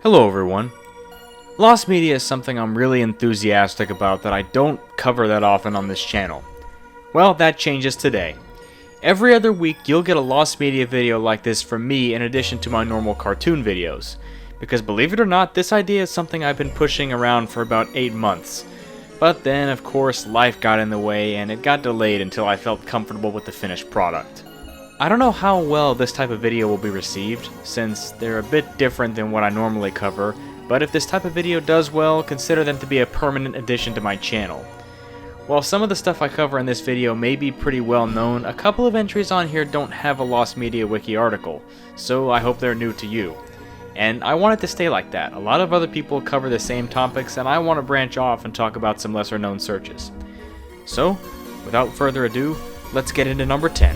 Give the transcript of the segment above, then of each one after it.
Hello everyone. Lost media is something I'm really enthusiastic about that I don't cover that often on this channel. Well, that changes today. Every other week you'll get a lost media video like this from me in addition to my normal cartoon videos. Because believe it or not, this idea is something I've been pushing around for about 8 months. But then, of course, life got in the way and it got delayed until I felt comfortable with the finished product. I don't know how well this type of video will be received, since they're a bit different than what I normally cover, but if this type of video does well, consider them to be a permanent addition to my channel. While some of the stuff I cover in this video may be pretty well known, a couple of entries on here don't have a Lost Media Wiki article, so I hope they're new to you. And I want it to stay like that. A lot of other people cover the same topics, and I want to branch off and talk about some lesser known searches. So, without further ado, let's get into number 10.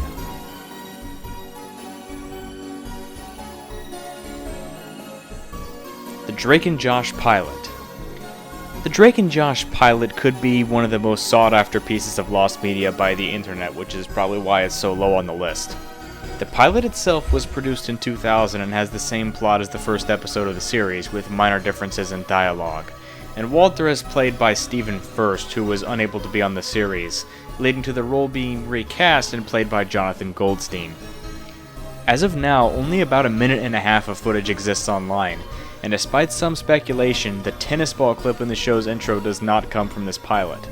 The Drake and Josh pilot. The Drake and Josh pilot could be one of the most sought after pieces of lost media by the internet, which is probably why it's so low on the list. The pilot itself was produced in 2000 and has the same plot as the first episode of the series, with minor differences in dialogue. And Walter is played by Stephen Furst, who was unable to be on the series, leading to the role being recast and played by Jonathan Goldstein. As of now, only about a minute and a half of footage exists online, and despite some speculation, the tennis ball clip in the show's intro does not come from this pilot.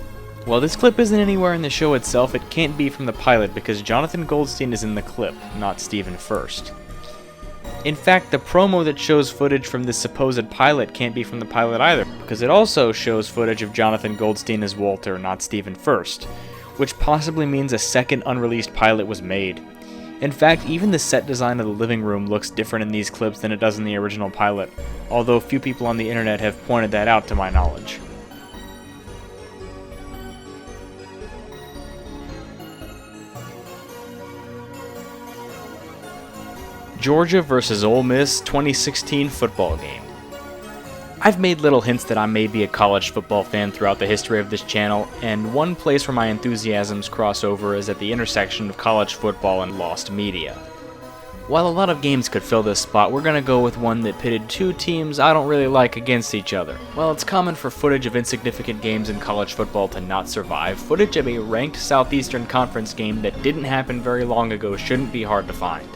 While this clip isn't anywhere in the show itself, it can't be from the pilot because Jonathan Goldstein is in the clip, not Stephen Furst. In fact, the promo that shows footage from this supposed pilot can't be from the pilot either, because it also shows footage of Jonathan Goldstein as Walter, not Stephen Furst, which possibly means a second unreleased pilot was made. In fact, even the set design of the living room looks different in these clips than it does in the original pilot, although few people on the internet have pointed that out to my knowledge. Georgia vs. Ole Miss 2016 football game. I've made little hints that I may be a college football fan throughout the history of this channel, and one place where my enthusiasms cross over is at the intersection of college football and lost media. While a lot of games could fill this spot, we're gonna go with one that pitted two teams I don't really like against each other. While it's common for footage of insignificant games in college football to not survive, footage of a ranked Southeastern Conference game that didn't happen very long ago shouldn't be hard to find.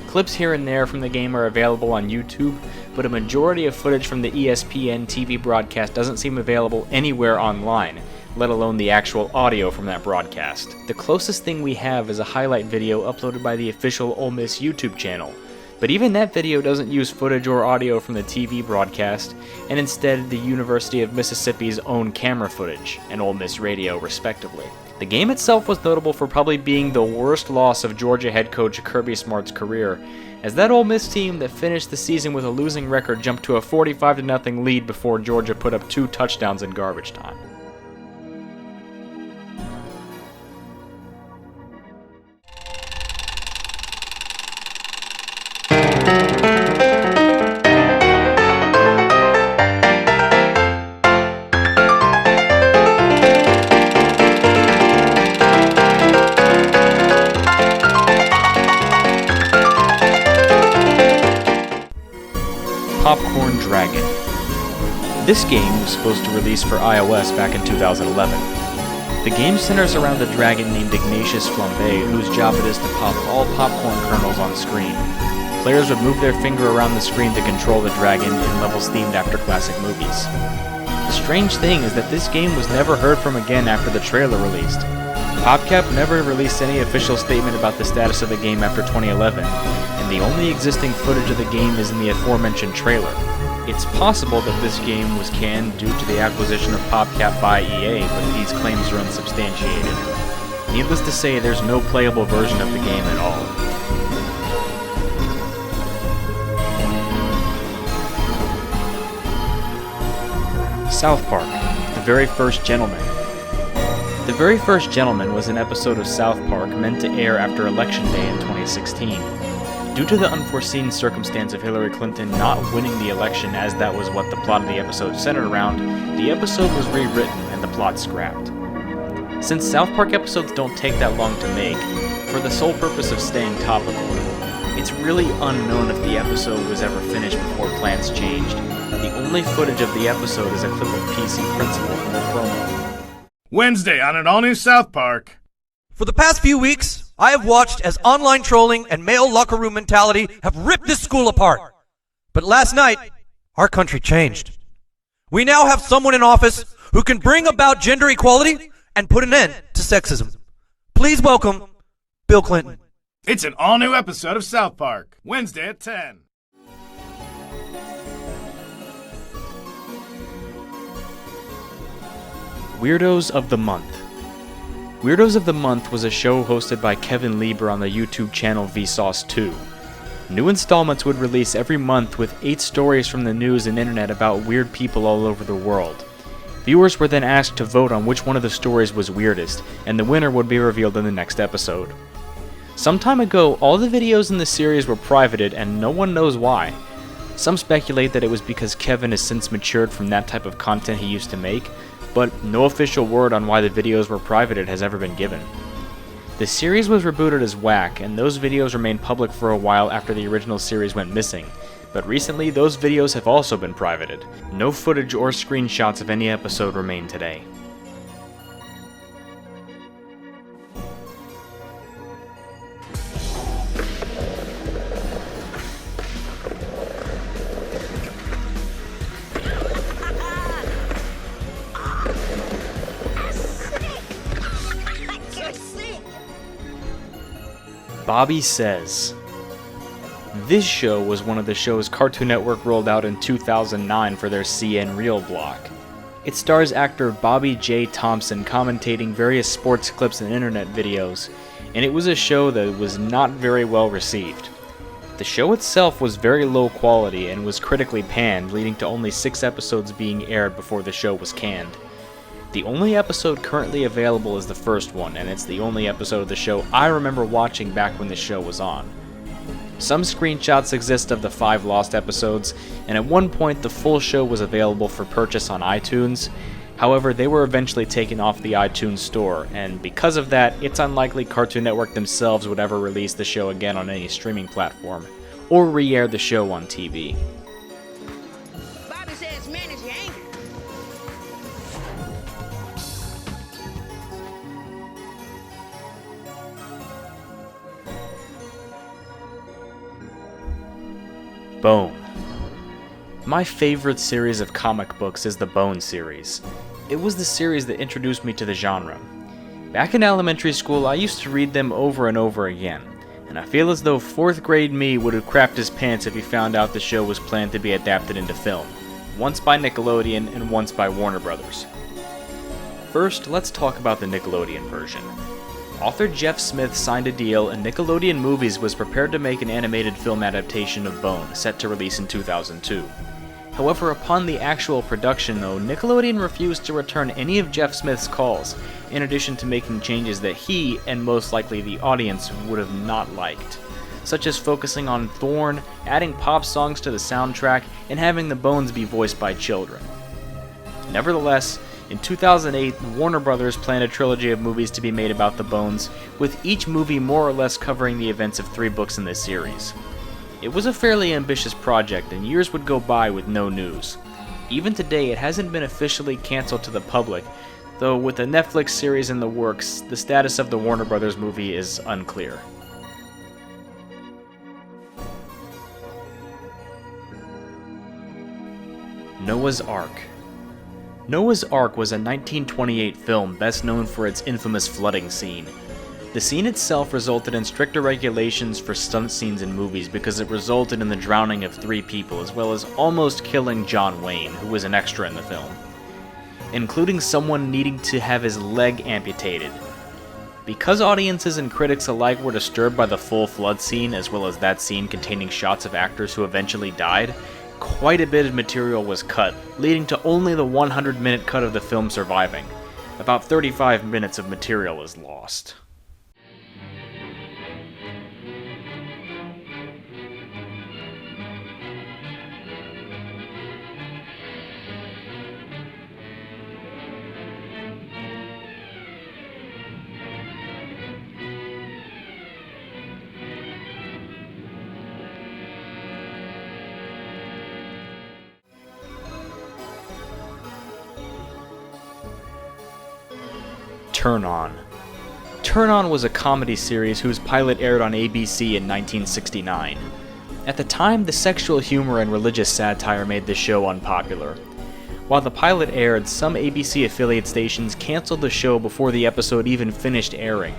Clips here and there from the game are available on YouTube, but a majority of footage from the ESPN TV broadcast doesn't seem available anywhere online, let alone the actual audio from that broadcast. The closest thing we have is a highlight video uploaded by the official Ole Miss YouTube channel, but even that video doesn't use footage or audio from the TV broadcast, and instead the University of Mississippi's own camera footage and Ole Miss radio respectively. The game itself was notable for probably being the worst loss of Georgia head coach Kirby Smart's career, as that Ole Miss team that finished the season with a losing record jumped to a 45-0 lead before Georgia put up 2 touchdowns in garbage time. Popcorn Dragon. This game was supposed to release for iOS back in 2011. The game centers around a dragon named Ignatius Flambe, whose job it is to pop all popcorn kernels on screen. Players would move their finger around the screen to control the dragon in levels themed after classic movies. The strange thing is that this game was never heard from again after the trailer released. PopCap never released any official statement about the status of the game after 2011, and the only existing footage of the game is in the aforementioned trailer. It's possible that this game was canned due to the acquisition of PopCap by EA, but these claims are unsubstantiated. Needless to say, there's no playable version of the game at all. South Park, The Very First Gentleman. The Very First Gentleman was an episode of South Park meant to air after Election Day in 2016. Due to the unforeseen circumstance of Hillary Clinton not winning the election, as that was what the plot of the episode centered around, the episode was rewritten and the plot scrapped. Since South Park episodes don't take that long to make, for the sole purpose of staying topical, It's really unknown if the episode was ever finished before plans changed. The only footage of the episode is a clip of PC Principal from the promo. Wednesday on an all-new South Park. For the past few weeks, I have watched as online trolling and male locker room mentality have ripped this school apart. But last night, our country changed. We now have someone in office who can bring about gender equality and put an end to sexism. Please welcome Bill Clinton. It's an all-new episode of South Park, Wednesday at 10. Weirdos of the Month. Weirdos of the Month was a show hosted by Kevin Lieber on the YouTube channel Vsauce2. New installments would release every month with 8 stories from the news and internet about weird people all over the world. Viewers were then asked to vote on which one of the stories was weirdest, and the winner would be revealed in the next episode. Some time ago, all the videos in the series were privated and no one knows why. Some speculate that it was because Kevin has since matured from that type of content he used to make, but no official word on why the videos were privated has ever been given. The series was rebooted as Whack, and those videos remained public for a while after the original series went missing, but recently those videos have also been privated. No footage or screenshots of any episode remain today. Bobby Says. This show was one of the shows Cartoon Network rolled out in 2009 for their CN Reel block. It stars actor Bobby J. Thompson commentating various sports clips and internet videos, and it was a show that was not very well received. The show itself was very low quality and was critically panned, leading to only 6 episodes being aired before the show was canned. The only episode currently available is the first one, and it's the only episode of the show I remember watching back when the show was on. Some screenshots exist of the 5 lost episodes, and at one point the full show was available for purchase on iTunes. However, they were eventually taken off the iTunes store, and because of that, it's unlikely Cartoon Network themselves would ever release the show again on any streaming platform, or re-air the show on TV. Bobby says manage your anger. Bone. My favorite series of comic books is the Bone series. It was the series that introduced me to the genre. Back in elementary school, I used to read them over and over again, and I feel as though 4th grade me would have crapped his pants if he found out the show was planned to be adapted into film, once by Nickelodeon and once by Warner Brothers. First, let's talk about the Nickelodeon version. Author Jeff Smith signed a deal, and Nickelodeon Movies was prepared to make an animated film adaptation of Bone, set to release in 2002. However, upon the actual production though, Nickelodeon refused to return any of Jeff Smith's calls, in addition to making changes that he, and most likely the audience, would have not liked, such as focusing on Thorn, adding pop songs to the soundtrack, and having the Bones be voiced by children. Nevertheless, in 2008, Warner Brothers planned a trilogy of movies to be made about the Bones, with each movie more or less covering the events of 3 books in this series. It was a fairly ambitious project, and years would go by with no news. Even today, it hasn't been officially canceled to the public, though with the Netflix series in the works, the status of the Warner Brothers movie is unclear. Noah's Ark. Noah's Ark was a 1928 film best known for its infamous flooding scene. The scene itself resulted in stricter regulations for stunt scenes in movies because it resulted in the drowning of 3 people, as well as almost killing John Wayne, who was an extra in the film, including someone needing to have his leg amputated. Because audiences and critics alike were disturbed by the full flood scene, as well as that scene containing shots of actors who eventually died, quite a bit of material was cut, leading to only the 100-minute cut of the film surviving. About 35 minutes of material is lost. Turn On. Turn On was a comedy series whose pilot aired on ABC in 1969. At the time, the sexual humor and religious satire made the show unpopular. While the pilot aired, some ABC affiliate stations canceled the show before the episode even finished airing.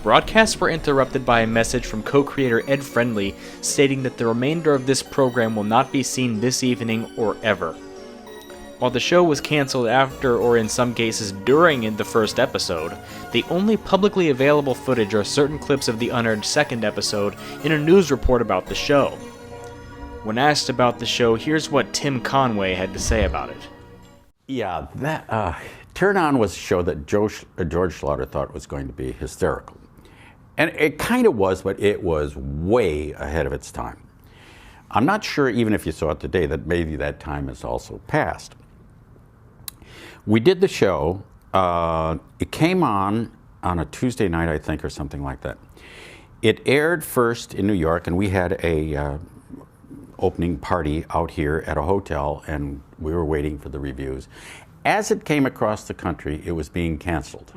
Broadcasts were interrupted by a message from co-creator Ed Friendly stating that the remainder of this program will not be seen this evening or ever. While the show was canceled after, or in some cases during, the first episode, the only publicly available footage are certain clips of the unaired second episode in a news report about the show. When asked about the show, here's what Tim Conway had to say about it. Yeah, that Turn On was a show that George Schlatter thought was going to be hysterical. And it kind of was, but it was way ahead of its time. I'm not sure, even if you saw it today, that maybe that time has also passed. We did the show. It came on a Tuesday night, I think, or something like that. It aired first in New York, and we had a opening party out here at a hotel, and we were waiting for the reviews. As it came across the country, it was being canceled.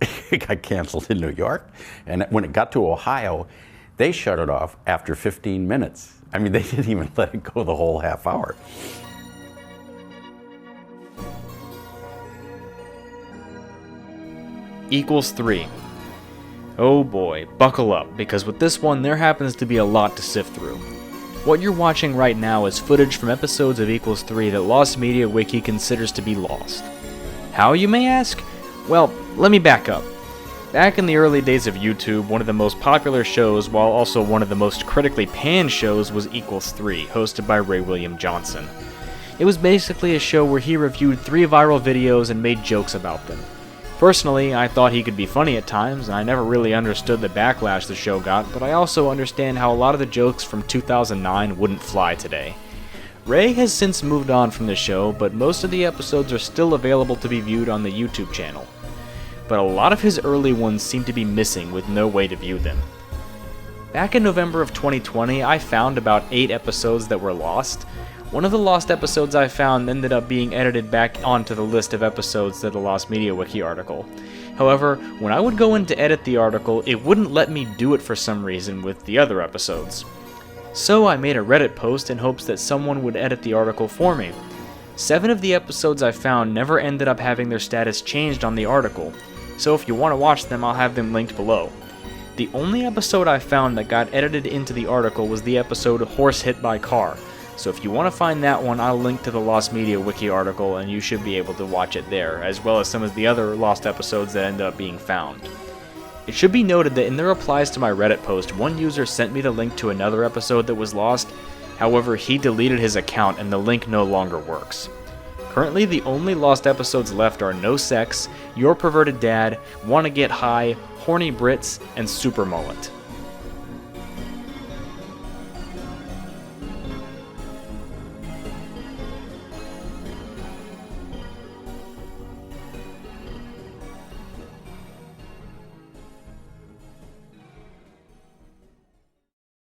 It got canceled in New York, and when it got to Ohio, they shut it off after 15 minutes. I mean, they didn't even let it go the whole half hour. Equals 3. Oh boy, buckle up, because with this one there happens to be a lot to sift through. What you're watching right now is footage from episodes of Equals 3 that Lost Media Wiki considers to be lost. How, you may ask? Well, let me back up. Back in the early days of YouTube, one of the most popular shows, while also one of the most critically panned shows, was Equals 3, hosted by Ray William Johnson. It was basically a show where he reviewed 3 viral videos and made jokes about them. Personally, I thought he could be funny at times, and I never really understood the backlash the show got, but I also understand how a lot of the jokes from 2009 wouldn't fly today. Ray has since moved on from the show, but most of the episodes are still available to be viewed on the YouTube channel. But a lot of his early ones seem to be missing with no way to view them. Back in November of 2020, I found about 8 episodes that were lost. One of the lost episodes I found ended up being edited back onto the list of episodes to the Lost Media Wiki article. However, when I would go in to edit the article, it wouldn't let me do it for some reason with the other episodes. So I made a Reddit post in hopes that someone would edit the article for me. 7 of the episodes I found never ended up having their status changed on the article, so if you want to watch them, I'll have them linked below. The only episode I found that got edited into the article was the episode Horse Hit by Car, so if you want to find that one, I'll link to the Lost Media Wiki article and you should be able to watch it there, as well as some of the other lost episodes that ended up being found. It should be noted that in the replies to my Reddit post, one user sent me the link to another episode that was lost. However, he deleted his account and the link no longer works. Currently, the only lost episodes left are No Sex, Your Perverted Dad, Wanna Get High, Horny Brits, and Super Mullet.